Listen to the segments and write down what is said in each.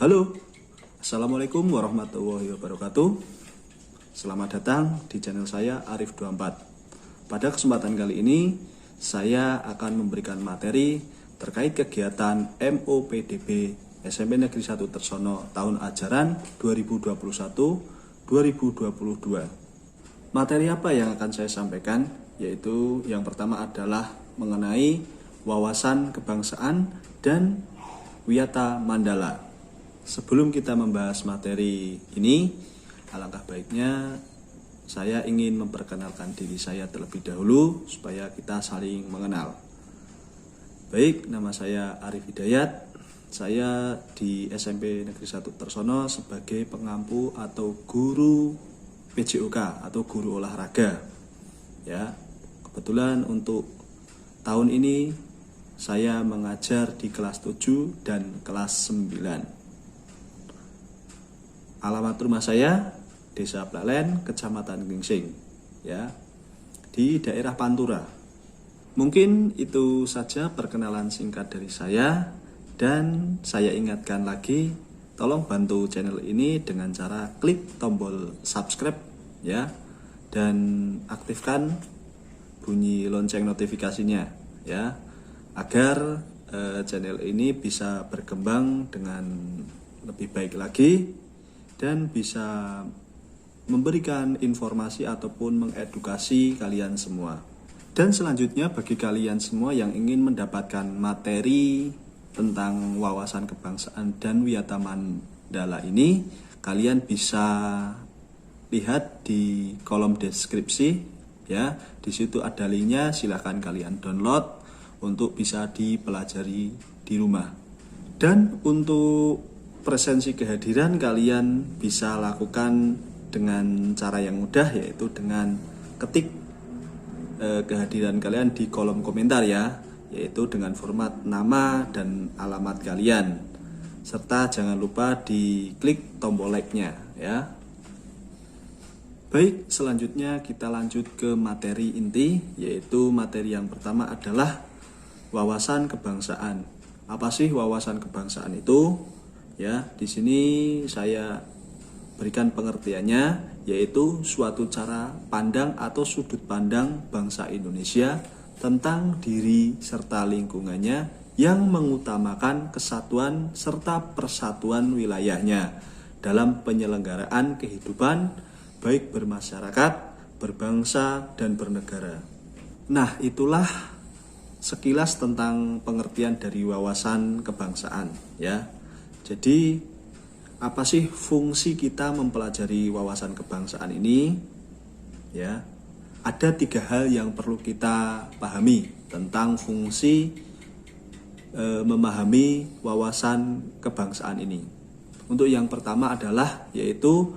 Halo, Assalamualaikum warahmatullahi wabarakatuh. Selamat datang di channel saya Arif24. Pada kesempatan kali ini, saya akan memberikan materi terkait kegiatan MOPDB SMP Negeri 1 Tersono tahun ajaran 2021-2022. Materi apa yang akan saya sampaikan? Yaitu yang pertama adalah mengenai wawasan kebangsaan dan Wiyata Mandala. Sebelum kita membahas materi ini, alangkah baiknya saya ingin memperkenalkan diri saya terlebih dahulu supaya kita saling mengenal. Baik, nama saya Arif Hidayat. Saya di SMP Negeri 1 Tersono sebagai pengampu atau guru PJOK atau guru olahraga. Ya, kebetulan untuk tahun ini saya mengajar di kelas 7 dan kelas 9. Alamat rumah saya Desa Plalen, Kecamatan Gingsing, ya, di daerah Pantura. Mungkin itu saja perkenalan singkat dari saya, dan saya ingatkan lagi, tolong bantu channel ini dengan cara klik tombol subscribe, ya, dan aktifkan bunyi lonceng notifikasinya, ya, agar channel ini bisa berkembang dengan lebih baik lagi dan bisa memberikan informasi ataupun mengedukasi kalian semua. Dan selanjutnya bagi kalian semua yang ingin mendapatkan materi tentang wawasan kebangsaan dan Wiyata Mandala ini, kalian bisa lihat di kolom deskripsi, ya. Di situ ada linknya, silahkan kalian download untuk bisa dipelajari di rumah. Dan untuk presensi kehadiran kalian bisa lakukan dengan cara yang mudah, yaitu dengan ketik kehadiran kalian di kolom komentar, ya, yaitu dengan format nama dan alamat kalian, serta jangan lupa diklik tombol like-nya, ya. Baik, selanjutnya kita lanjut ke materi inti, yaitu materi yang pertama adalah wawasan kebangsaan. Apa sih wawasan kebangsaan itu? Ya, di sini saya berikan pengertiannya, yaitu suatu cara pandang atau sudut pandang bangsa Indonesia tentang diri serta lingkungannya yang mengutamakan kesatuan serta persatuan wilayahnya dalam penyelenggaraan kehidupan baik bermasyarakat, berbangsa, dan bernegara. Nah, itulah sekilas tentang pengertian dari wawasan kebangsaan, ya. Jadi, apa sih fungsi kita mempelajari wawasan kebangsaan ini? Ya, ada 3 hal yang perlu kita pahami tentang fungsi memahami wawasan kebangsaan ini. Untuk yang pertama adalah yaitu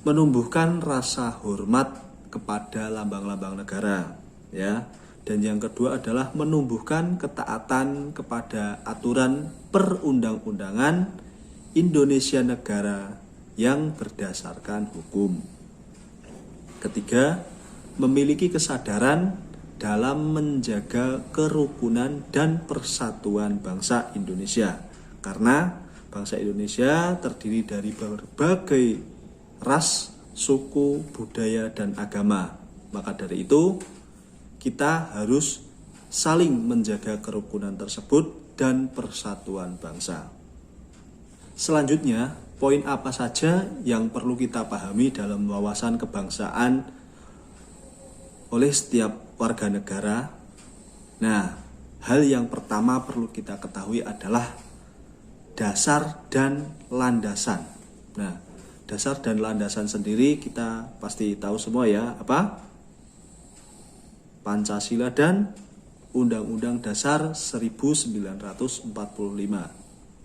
menumbuhkan rasa hormat kepada lambang-lambang negara, ya. Dan yang kedua adalah menumbuhkan ketaatan kepada aturan perundang-undangan Indonesia negara yang berdasarkan hukum. Ketiga, memiliki kesadaran dalam menjaga kerukunan dan persatuan bangsa Indonesia. Karena bangsa Indonesia terdiri dari berbagai ras, suku, budaya, dan agama. Maka dari itu, kita harus saling menjaga kerukunan tersebut dan persatuan bangsa. Selanjutnya, poin apa saja yang perlu kita pahami dalam wawasan kebangsaan oleh setiap warga negara? Nah, hal yang pertama perlu kita ketahui adalah dasar dan landasan. Nah, dasar dan landasan sendiri kita pasti tahu semua, ya, apa? Pancasila dan Undang-Undang Dasar 1945.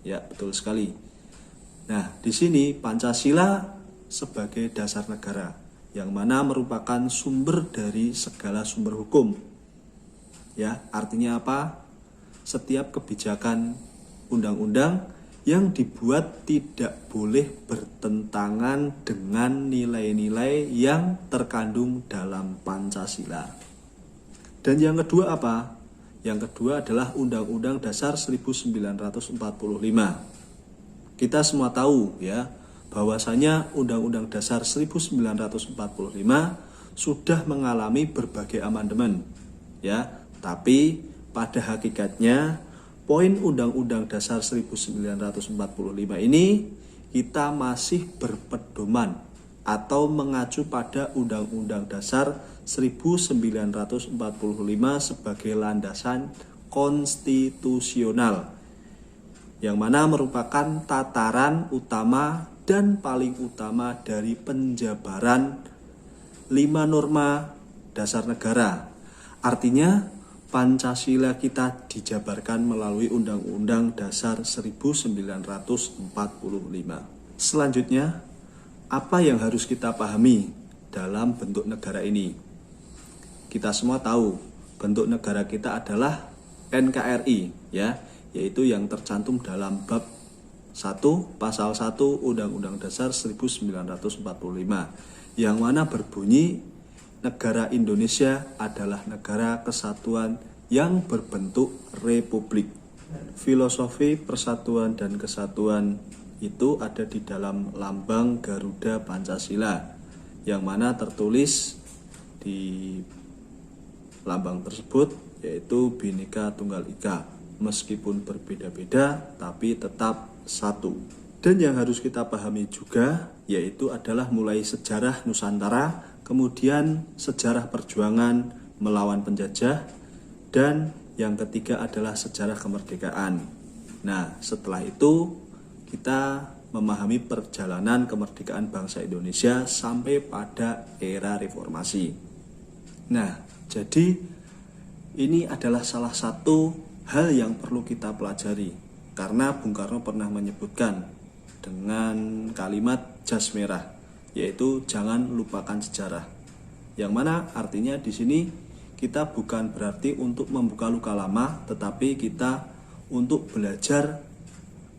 Ya, betul sekali. Nah, di sini Pancasila sebagai dasar negara, yang mana merupakan sumber dari segala sumber hukum. Ya, artinya apa? Setiap kebijakan undang-undang yang dibuat tidak boleh bertentangan dengan nilai-nilai yang terkandung dalam Pancasila. Dan yang kedua apa? Yang kedua adalah Undang-Undang Dasar 1945. Kita semua tahu ya, bahwasanya Undang-Undang Dasar 1945 sudah mengalami berbagai amandemen ya, tapi pada hakikatnya poin Undang-Undang Dasar 1945 ini kita masih berpedoman atau mengacu pada Undang-Undang Dasar 1945 sebagai landasan konstitusional, yang mana merupakan tataran utama dan paling utama dari penjabaran 5 norma dasar negara. Artinya Pancasila kita dijabarkan melalui Undang-Undang Dasar 1945. Selanjutnya, apa yang harus kita pahami dalam bentuk negara ini? Kita semua tahu bentuk negara kita adalah NKRI ya, yaitu yang tercantum dalam bab 1 pasal 1 Undang-Undang Dasar 1945, yang mana berbunyi negara Indonesia adalah negara kesatuan yang berbentuk republik. Filosofi persatuan dan kesatuan itu ada di dalam lambang Garuda Pancasila, yang mana tertulis di lambang tersebut yaitu Bhinneka Tunggal Ika. Meskipun berbeda-beda tapi tetap satu. Dan yang harus kita pahami juga yaitu adalah mulai sejarah Nusantara, kemudian sejarah perjuangan melawan penjajah, dan yang ketiga adalah sejarah kemerdekaan. Nah, setelah itu kita memahami perjalanan kemerdekaan bangsa Indonesia sampai pada era reformasi. Nah, jadi ini adalah salah satu hal yang perlu kita pelajari, karena Bung Karno pernah menyebutkan dengan kalimat jas merah, yaitu jangan lupakan sejarah. Yang mana artinya di sini kita bukan berarti untuk membuka luka lama, tetapi kita untuk belajar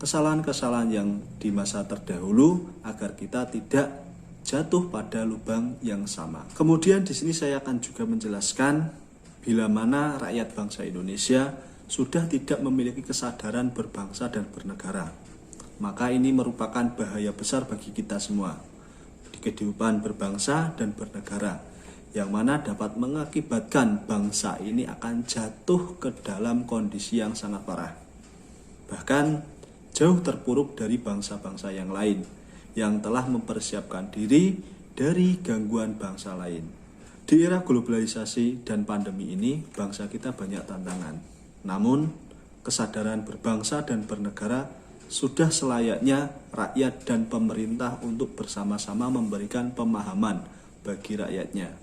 kesalahan-kesalahan yang di masa terdahulu agar kita tidak jatuh pada lubang yang sama. Kemudian di sini saya akan juga menjelaskan bila mana rakyat bangsa Indonesia sudah tidak memiliki kesadaran berbangsa dan bernegara, maka ini merupakan bahaya besar bagi kita semua di kehidupan berbangsa dan bernegara, yang mana dapat mengakibatkan bangsa ini akan jatuh ke dalam kondisi yang sangat parah, bahkan jauh terpuruk dari bangsa-bangsa yang lain yang telah mempersiapkan diri dari gangguan bangsa lain. Di era globalisasi dan pandemi ini, bangsa kita banyak tantangan. Namun, kesadaran berbangsa dan bernegara sudah selayaknya rakyat dan pemerintah untuk bersama-sama memberikan pemahaman bagi rakyatnya,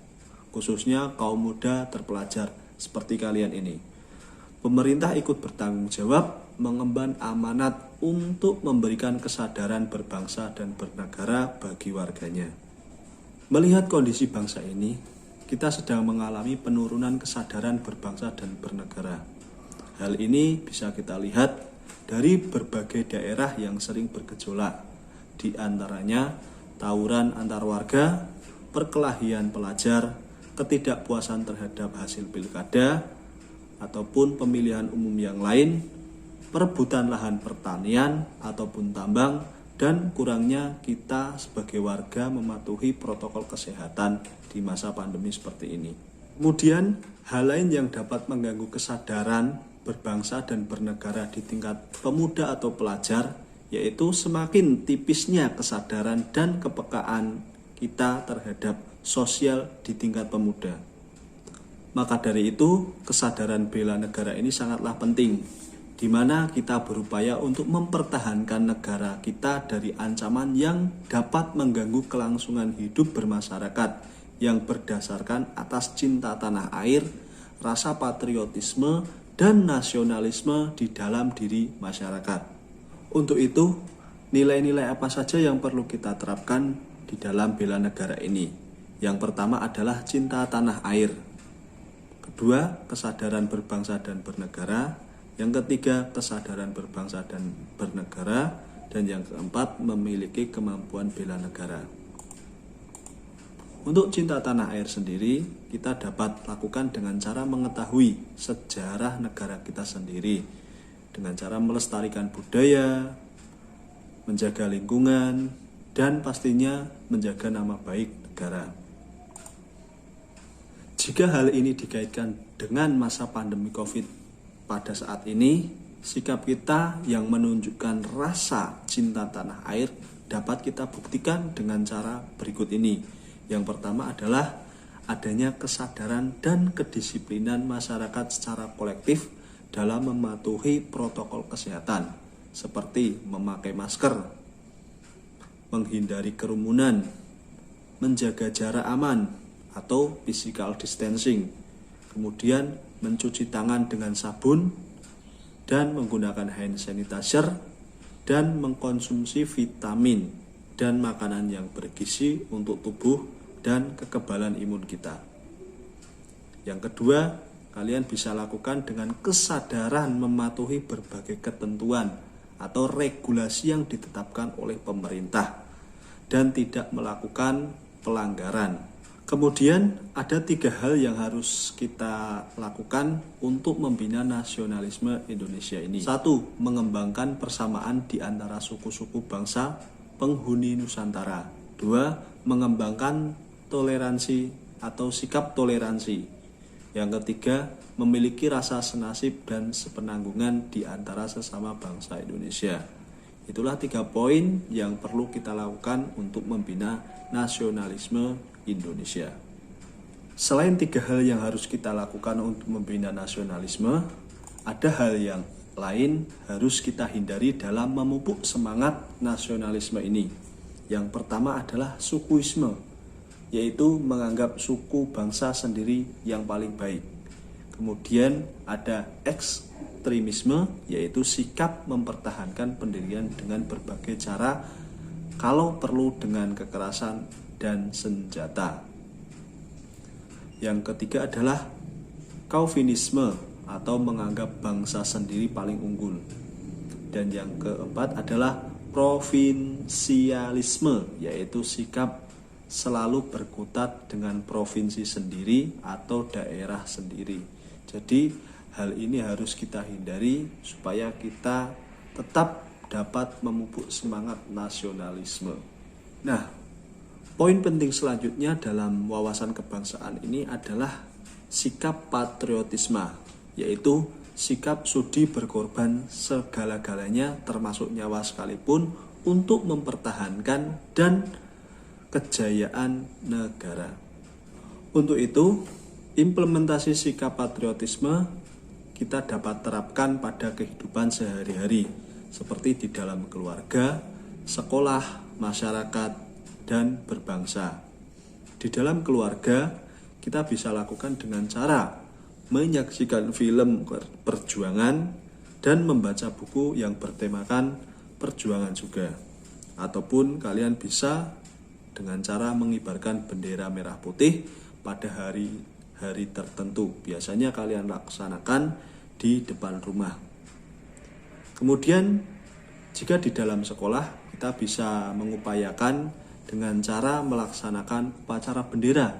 khususnya kaum muda terpelajar seperti kalian ini. Pemerintah ikut bertanggung jawab mengemban amanat untuk memberikan kesadaran berbangsa dan bernegara bagi warganya. Melihat kondisi bangsa ini, kita sedang mengalami penurunan kesadaran berbangsa dan bernegara. Hal ini bisa kita lihat dari berbagai daerah yang sering bergejolak, di antaranya tawuran antar warga, perkelahian pelajar, ketidakpuasan terhadap hasil pilkada ataupun pemilihan umum yang lain, perebutan lahan pertanian ataupun tambang, dan kurangnya kita sebagai warga mematuhi protokol kesehatan di masa pandemi seperti ini. Kemudian hal lain yang dapat mengganggu kesadaran berbangsa dan bernegara di tingkat pemuda atau pelajar, yaitu semakin tipisnya kesadaran dan kepekaan kita terhadap sosial di tingkat pemuda. Maka dari itu, kesadaran bela negara ini sangatlah penting, di mana kita berupaya untuk mempertahankan negara kita dari ancaman yang dapat mengganggu kelangsungan hidup bermasyarakat yang berdasarkan atas cinta tanah air, rasa patriotisme, dan nasionalisme di dalam diri masyarakat. Untuk itu, nilai-nilai apa saja yang perlu kita terapkan di dalam bela negara ini? Yang pertama adalah cinta tanah air. Kedua, kesadaran berbangsa dan bernegara. Yang ketiga, kesadaran berbangsa dan bernegara. Dan yang keempat, memiliki kemampuan bela negara. Untuk cinta tanah air sendiri, kita dapat lakukan dengan cara mengetahui sejarah negara kita sendiri, dengan cara melestarikan budaya, menjaga lingkungan, dan pastinya menjaga nama baik negara. Jika hal ini dikaitkan dengan masa pandemi COVID pada saat ini, sikap kita yang menunjukkan rasa cinta tanah air dapat kita buktikan dengan cara berikut ini. Yang pertama adalah adanya kesadaran dan kedisiplinan masyarakat secara kolektif dalam mematuhi protokol kesehatan, seperti memakai masker, menghindari kerumunan, menjaga jarak aman atau physical distancing, kemudian mencuci tangan dengan sabun dan menggunakan hand sanitizer, dan mengkonsumsi vitamin dan makanan yang bergizi untuk tubuh dan kekebalan imun kita. Yang kedua, kalian bisa lakukan dengan kesadaran mematuhi berbagai ketentuan atau regulasi yang ditetapkan oleh pemerintah dan tidak melakukan pelanggaran. Kemudian ada 3 hal yang harus kita lakukan untuk membina nasionalisme Indonesia ini. 1. Mengembangkan persamaan di antara suku-suku bangsa penghuni Nusantara. 2. Mengembangkan toleransi atau sikap toleransi. Yang ketiga, memiliki rasa senasib dan sepenanggungan di antara sesama bangsa Indonesia. Itulah 3 poin yang perlu kita lakukan untuk membina nasionalisme Indonesia. Selain 3 hal yang harus kita lakukan untuk membina nasionalisme, ada hal yang lain harus kita hindari dalam memupuk semangat nasionalisme ini. Yang pertama adalah sukuisme, yaitu menganggap suku bangsa sendiri yang paling baik. Kemudian ada ekstremisme, yaitu sikap mempertahankan pendirian dengan berbagai cara, kalau perlu dengan kekerasan dan senjata. Yang ketiga adalah chauvinisme, atau menganggap bangsa sendiri paling unggul. Dan yang keempat adalah provinsialisme, yaitu sikap selalu berkutat dengan provinsi sendiri atau daerah sendiri. Jadi hal ini harus kita hindari supaya kita tetap dapat memupuk semangat nasionalisme. Nah, poin penting selanjutnya dalam wawasan kebangsaan ini adalah sikap patriotisme, yaitu sikap sudi berkorban segala-galanya termasuk nyawa sekalipun untuk mempertahankan dan kejayaan negara. Untuk itu, implementasi sikap patriotisme kita dapat terapkan pada kehidupan sehari-hari, seperti di dalam keluarga, sekolah, masyarakat, dan berbangsa. Di dalam keluarga, kita bisa lakukan dengan cara menyaksikan film perjuangan dan membaca buku yang bertemakan perjuangan juga. Ataupun kalian bisa dengan cara mengibarkan bendera merah putih pada hari-hari tertentu. Biasanya kalian laksanakan di depan rumah. Kemudian jika di dalam sekolah, kita bisa mengupayakan dengan cara melaksanakan upacara bendera,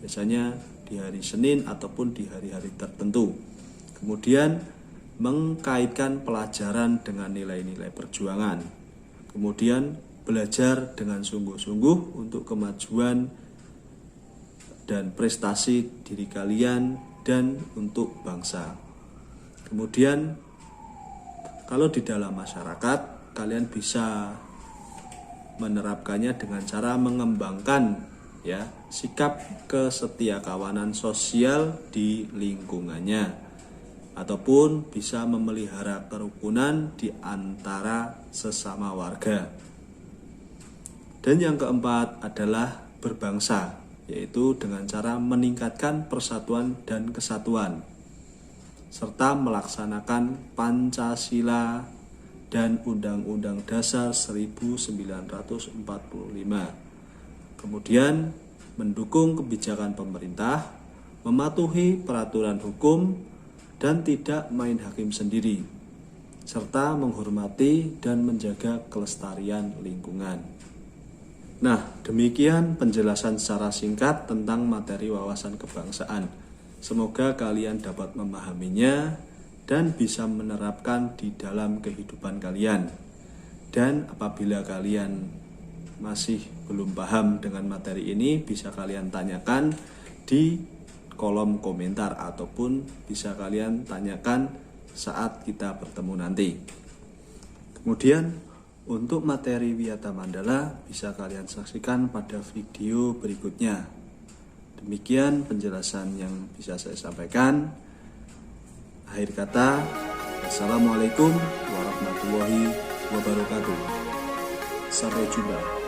biasanya di hari Senin ataupun di hari-hari tertentu. Kemudian mengkaitkan pelajaran dengan nilai-nilai perjuangan. Kemudian belajar dengan sungguh-sungguh untuk kemajuan dan prestasi diri kalian dan untuk bangsa. Kemudian kalau di dalam masyarakat, kalian bisa menerapkannya dengan cara mengembangkan sikap kesetiakawanan sosial di lingkungannya, ataupun bisa memelihara kerukunan di antara sesama warga. Dan yang keempat adalah berbangsa, yaitu dengan cara meningkatkan persatuan dan kesatuan, serta melaksanakan Pancasila dan Undang-Undang Dasar 1945. Kemudian mendukung kebijakan pemerintah, mematuhi peraturan hukum, dan tidak main hakim sendiri, serta menghormati dan menjaga kelestarian lingkungan. Nah, demikian penjelasan secara singkat tentang materi wawasan kebangsaan. Semoga kalian dapat memahaminya dan bisa menerapkan di dalam kehidupan kalian. Dan apabila kalian masih belum paham dengan materi ini, bisa kalian tanyakan di kolom komentar ataupun bisa kalian tanyakan saat kita bertemu nanti. Kemudian untuk materi Wiyata Mandala bisa kalian saksikan pada video berikutnya. Demikian penjelasan yang bisa saya sampaikan. Akhir kata, Assalamualaikum warahmatullahi wabarakatuh. Sampai jumpa.